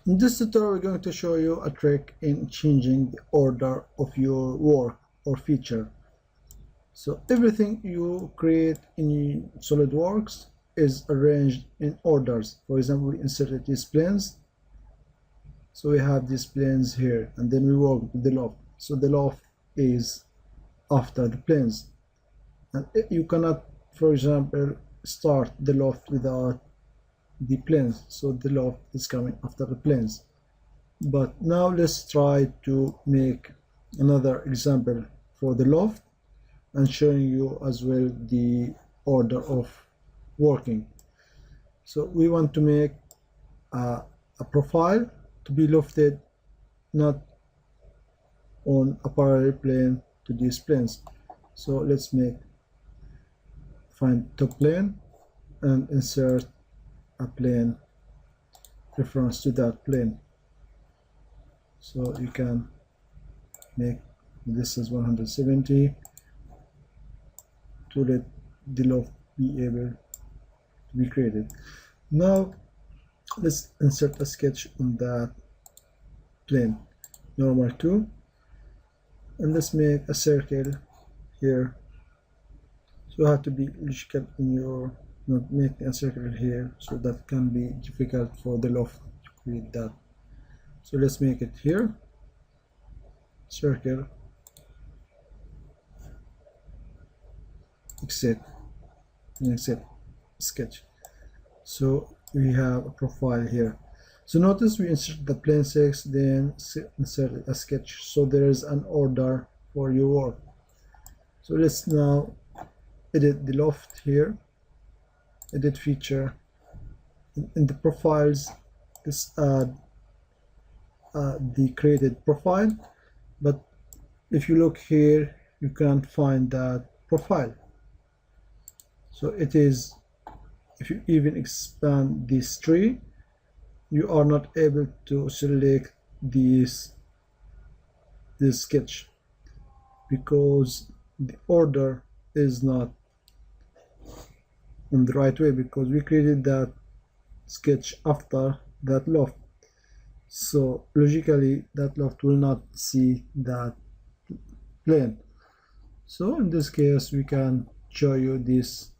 In this tutorial, we're going to show you a trick in changing the order of your work or feature. So everything you create in SolidWorks is arranged in orders. For example, we inserted these planes. So we have these planes here, and then we work with the loft. So the loft is after the planes. And you cannot, for example, start the loft without the planes, so the loft is coming after the planes. But now let's try to make another example for the loft and showing you as well the order of working. So we want to make a profile to be lofted not on a parallel plane to these planes. So let's find top plane and insert a plane reference to that plane. So you can make this as 170 to let the loft be able to be created. Now let's insert a sketch on that plane, normal 2, and let's make a circle here. So you have to be logical in your not making a circle here, so that can be difficult for the loft to create that. So let's make it here, circle, exit sketch. So we have a profile here. So notice we insert the plane 6, then insert a sketch, so there is an order for your work. So let's now edit the loft here, edit feature. In the profiles, let's add the created profile, but if you look here you can't find that profile. So it is, if you even expand this tree, you are not able to select this sketch because the order is not in the right way, because we created that sketch after that loft. So logically that loft will not see that plane. So in this case we can show you this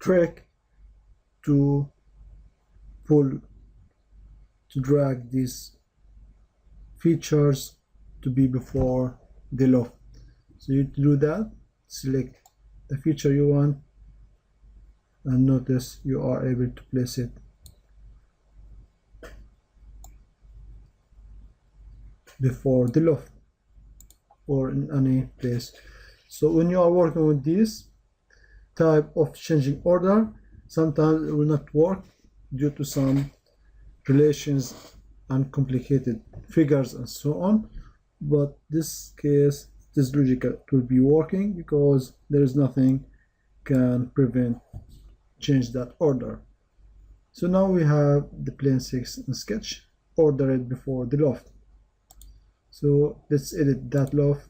trick to drag these features to be before the loft. So you do that, select the feature you want, and notice you are able to place it before the loft or in any place. So when you are working with this type of changing order, sometimes it will not work due to some relations and complicated figures and so on, but this case it is logical, it will be working because there is nothing can prevent change that order. So now we have the plane 6 in sketch, order it before the loft. So let's edit that loft,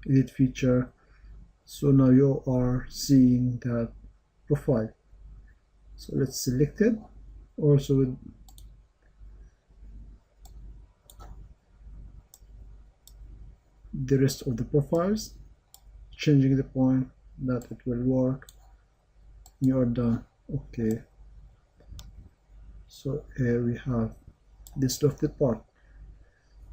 edit feature. So now you are seeing that profile. So let's select it also with the rest of the profiles, changing the point that it will work. You are done. Okay, so here we have this lofted part.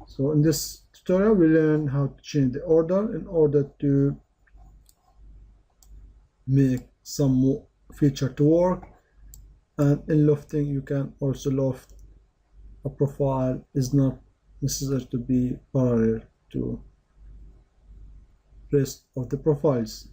So in this tutorial we learn how to change the order in order to make some more feature to work. And in lofting you can also loft a profile, is not necessary to be parallel to rest of the profiles.